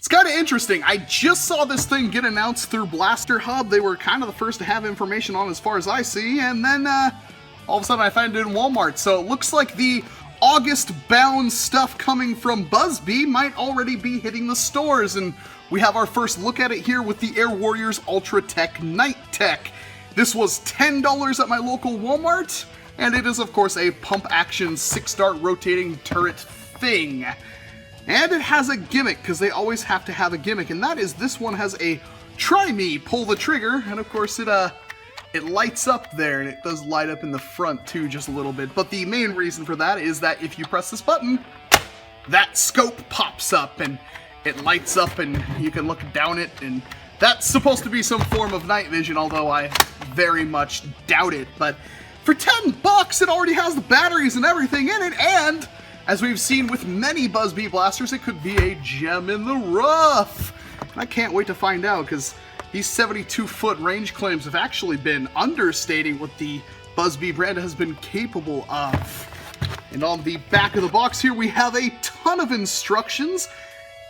It's kind of interesting. I just saw this thing get announced through Blaster Hub. They were kind of the first to have information on as far as I see, and then all of a sudden I find it in Walmart. So it looks like the August-bound stuff coming from Buzzbee might already be hitting the stores, and we have our first look at it here with the Air Warriors Ultra Tech Night Tech. This was $10 at my local Walmart, and it is of course a pump-action 6-dart rotating turret thing. And it has a gimmick, because they always have to have a gimmick, and that is this one has a try me, pull the trigger, and of course it lights up there, and it does light up in the front too just a little bit. But the main reason for that is that if you press this button, that scope pops up, and it lights up, and you can look down it, and that's supposed to be some form of night vision, although I very much doubt it. But for $10, it already has the batteries and everything in it, and as we've seen with many Buzzbee blasters, it could be a gem in the rough. And I can't wait to find out, because these 72-foot range claims have actually been understating what the Buzzbee brand has been capable of. And on the back of the box here, we have a ton of instructions.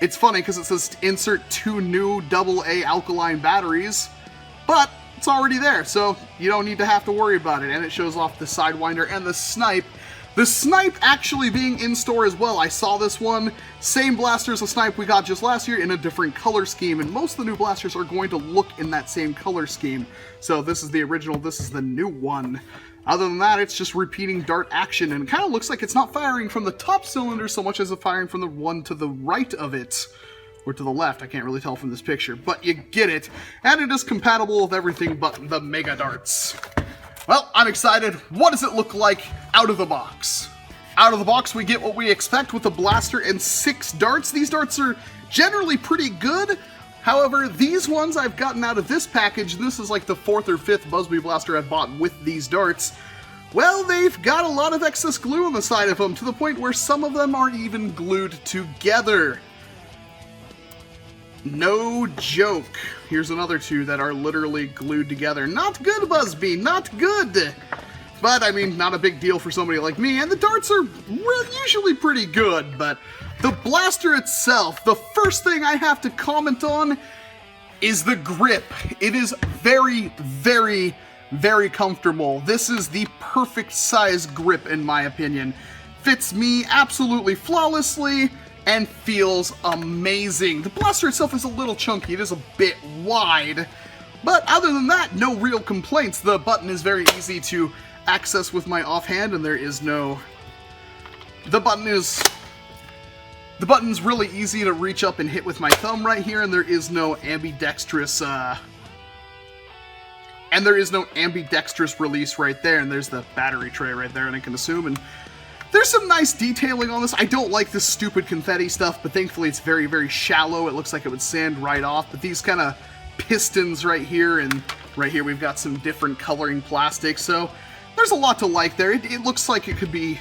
It's funny because it says to insert 2 new AA alkaline batteries, but it's already there, so you don't need to have to worry about it. And it shows off the Sidewinder and the Snipe. The Snipe actually being in store as well. I saw this one, same blaster as the Snipe we got just last year in a different color scheme, and most of the new blasters are going to look in that same color scheme. So this is the original, this is the new one. Other than that, it's just repeating dart action, and it kind of looks like it's not firing from the top cylinder so much as it's firing from the one to the right of it. Or to the left, I can't really tell from this picture, but you get it. And it is compatible with everything but the Mega Darts. Well, I'm excited. What does it look like out of the box? Out of the box, we get what we expect with a blaster and 6 darts. These darts are generally pretty good. However, these ones I've gotten out of this package, and this is like the 4th or 5th Buzzbee blaster I've bought with these darts, well, they've got a lot of excess glue on the side of them, to the point where some of them aren't even glued together. No joke. Here's another 2 that are literally glued together. Not good, Buzzbee, not good. But, I mean, not a big deal for somebody like me, and the darts are usually pretty good, but the blaster itself, the first thing I have to comment on is the grip. It is very, very, very comfortable. This is the perfect size grip, in my opinion. Fits me absolutely flawlessly, and feels amazing. The blaster itself is a little chunky, it is a bit wide, but other than that, no real complaints. The button is very easy to access with my offhand, and there is no... The button's really easy to reach up and hit with my thumb right here, and there is no ambidextrous, release right there, and there's the battery tray right there, and I can assume, and there's some nice detailing on this. I don't like this stupid confetti stuff, but thankfully it's very, very shallow. It looks like it would sand right off, but these kind of pistons right here, and right here we've got some different coloring plastic, so there's a lot to like there. It looks like it could be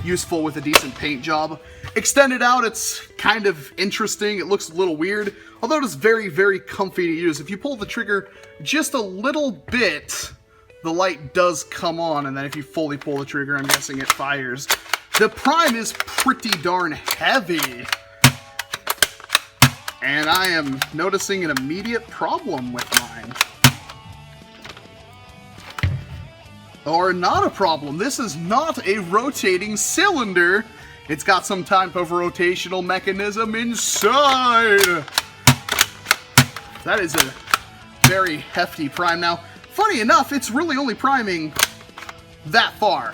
useful with a decent paint job. Extended out, it's kind of interesting. It looks a little weird, although it is very, very comfy to use. If you pull the trigger just a little bit, the light does come on, and then if you fully pull the trigger, I'm guessing it fires. The prime is pretty darn heavy, and I am noticing an immediate problem with mine. Or not a problem. This is not a rotating cylinder. It's got some type of rotational mechanism inside. That is a very hefty prime. Now, funny enough, it's really only priming that far.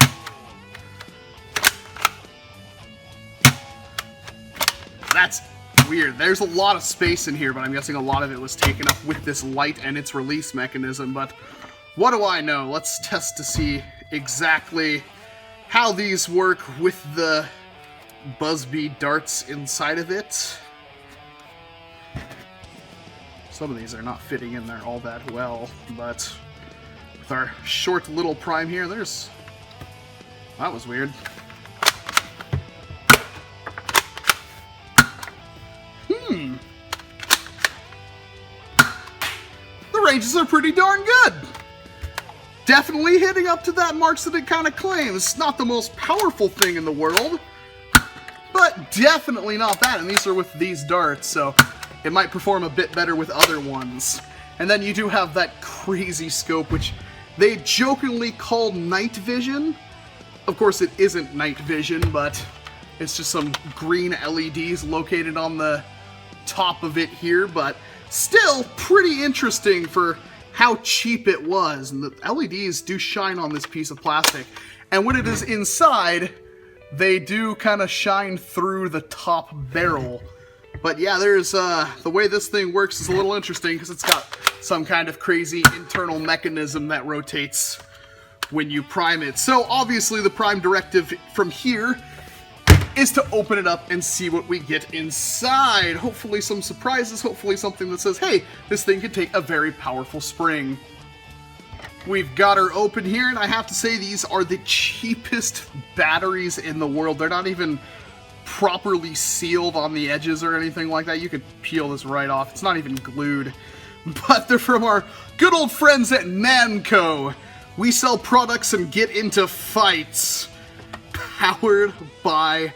That's weird. There's a lot of space in here, but I'm guessing a lot of it was taken up with this light and its release mechanism, but what do I know? Let's test to see exactly how these work with the Buzzbee darts inside of it. Some of these are not fitting in there all that well, but with our short little prime here, there's... That was weird. The ranges are pretty darn good. Definitely hitting up to that marks that it kind of claims. Not the most powerful thing in the world, but definitely not bad. And these are with these darts, so it might perform a bit better with other ones. And then you do have that crazy scope, which they jokingly call night vision. Of course, it isn't night vision, but it's just some green LEDs located on the top of it here, but still pretty interesting for how cheap it was. And the LEDs do shine on this piece of plastic. And when it is inside, they do kind of shine through the top barrel. But yeah, there's the way this thing works is a little interesting because it's got some kind of crazy internal mechanism that rotates when you prime it. So obviously the prime directive from here is to open it up and see what we get inside. Hopefully some surprises, hopefully something that says, hey, this thing can take a very powerful spring. We've got her open here, and I have to say these are the cheapest batteries in the world. They're not even properly sealed on the edges or anything like that. You could peel this right off. It's not even glued. But they're from our good old friends at Manco. We sell products and get into fights. Powered by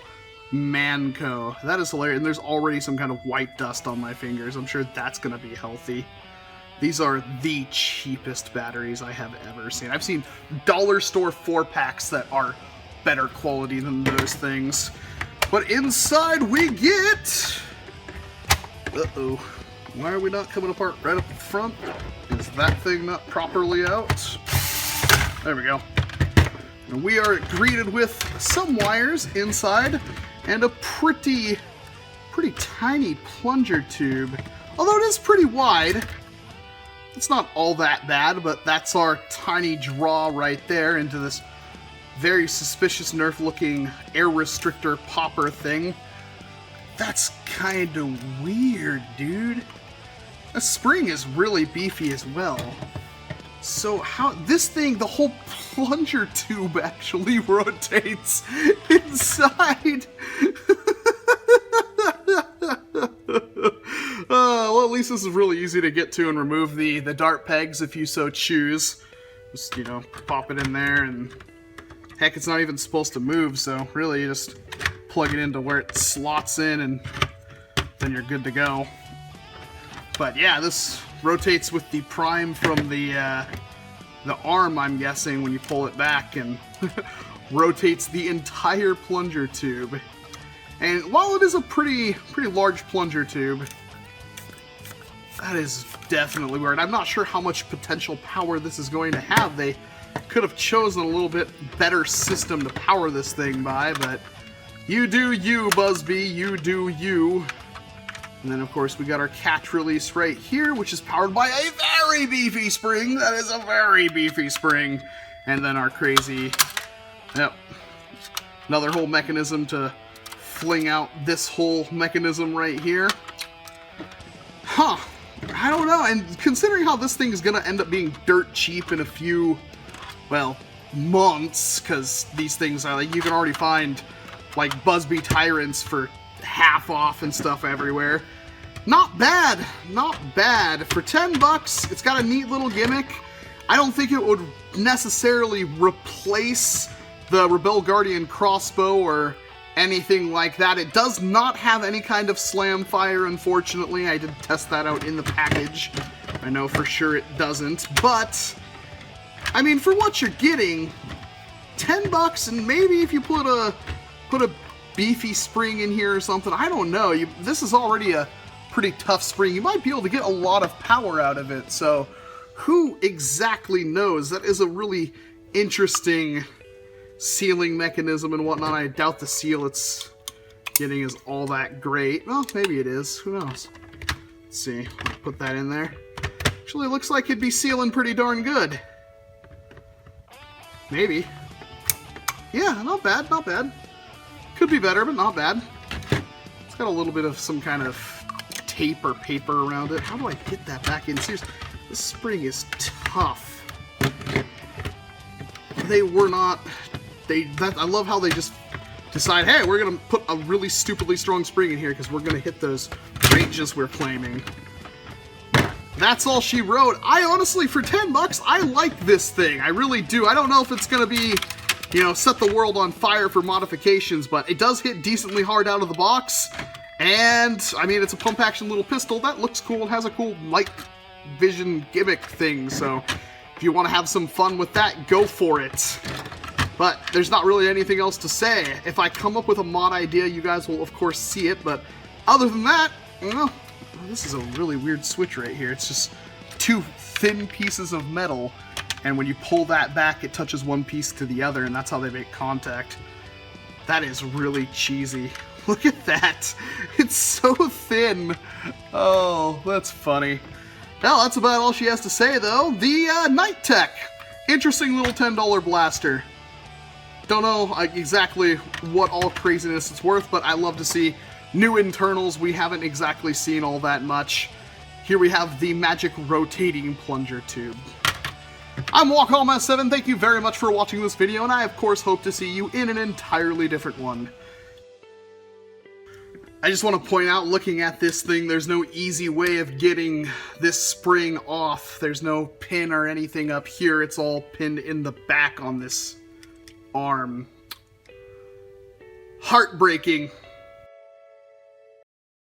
Manco. That is hilarious. And there's already some kind of white dust on my fingers. I'm sure that's going to be healthy. These are the cheapest batteries I have ever seen. I've seen dollar store 4-packs that are better quality than those things. But inside we get... Uh-oh. Why are we not coming apart right up front? Is that thing not properly out? There we go. And we are greeted with some wires inside and a pretty tiny plunger tube. Although it is pretty wide. It's not all that bad, but that's our tiny draw right there into this very suspicious Nerf-looking air restrictor popper thing. That's kind of weird, dude. The spring is really beefy as well. So how this thing, the whole plunger tube actually rotates inside. Well, at least this is really easy to get to and remove the dart pegs if you so choose. Just, you know, pop it in there, and heck, it's not even supposed to move, so really you just plug it into where it slots in and then you're good to go. But yeah, this rotates with the prime from the arm, I'm guessing, when you pull it back, and rotates the entire plunger tube. And while it is a pretty large plunger tube, that is definitely weird. I'm not sure how much potential power this is going to have. They could have chosen a little bit better system to power this thing by, but you do you, Buzzbee, you do you. And then, of course, we got our catch release right here, which is powered by a very beefy spring. That is a very beefy spring. And then our crazy, yep, another whole mechanism to fling out this whole mechanism right here. Huh. I don't know. And considering how this thing is going to end up being dirt cheap in a few, well, months, because these things are like, you can already find like Buzzbee Tyrants for half off and stuff everywhere. Not bad, not bad. For 10 bucks, it's got a neat little gimmick. I don't think it would necessarily replace the Rebel Guardian crossbow or anything like that. It does not have any kind of slam fire, unfortunately. I did test that out in the package. I know for sure it doesn't, but I mean, for what you're getting, 10 bucks, and maybe if you put a beefy spring in here or something, I don't know. This is already a pretty tough spring. You might be able to get a lot of power out of it, so who exactly knows? That is a really interesting sealing mechanism and whatnot. I doubt the seal it's getting is all that great. Well, maybe it is. Who knows? Let's see. I'll put that in there. Actually, it looks like it'd be sealing pretty darn good. Maybe. Yeah, not bad, not bad. Could be better, but not bad. It's got a little bit of some kind of tape or paper around it. How do I get that back in? Seriously, this spring is tough. They were not... I love how they just decide, hey, we're going to put a really stupidly strong spring in here because we're going to hit those ranges we're claiming. That's all she wrote. I honestly, for 10 bucks, I like this thing. I really do. I don't know if it's going to be, you know, set the world on fire for modifications, but it does hit decently hard out of the box. And, I mean, it's a pump-action little pistol. That looks cool. It has a cool light vision gimmick thing, so if you want to have some fun with that, go for it. But there's not really anything else to say. If I come up with a mod idea, you guys will, of course, see it, but other than that, well, this is a really weird switch right here. It's just two thin pieces of metal, and when you pull that back, it touches one piece to the other, and that's how they make contact. That is really cheesy. Look at that. It's so thin. Oh, that's funny. Well, that's about all she has to say, though. The Night Tech. Interesting little $10 blaster. Don't know exactly what all craziness it's worth, but I love to see new internals. We haven't exactly seen all that much. Here we have the magic rotating plunger tube. I'm Walcom S7. Thank you very much for watching this video, and I, of course, hope to see you in an entirely different one. I just want to point out, looking at this thing, there's no easy way of getting this spring off. There's no pin or anything up here. It's all pinned in the back on this arm. Heartbreaking.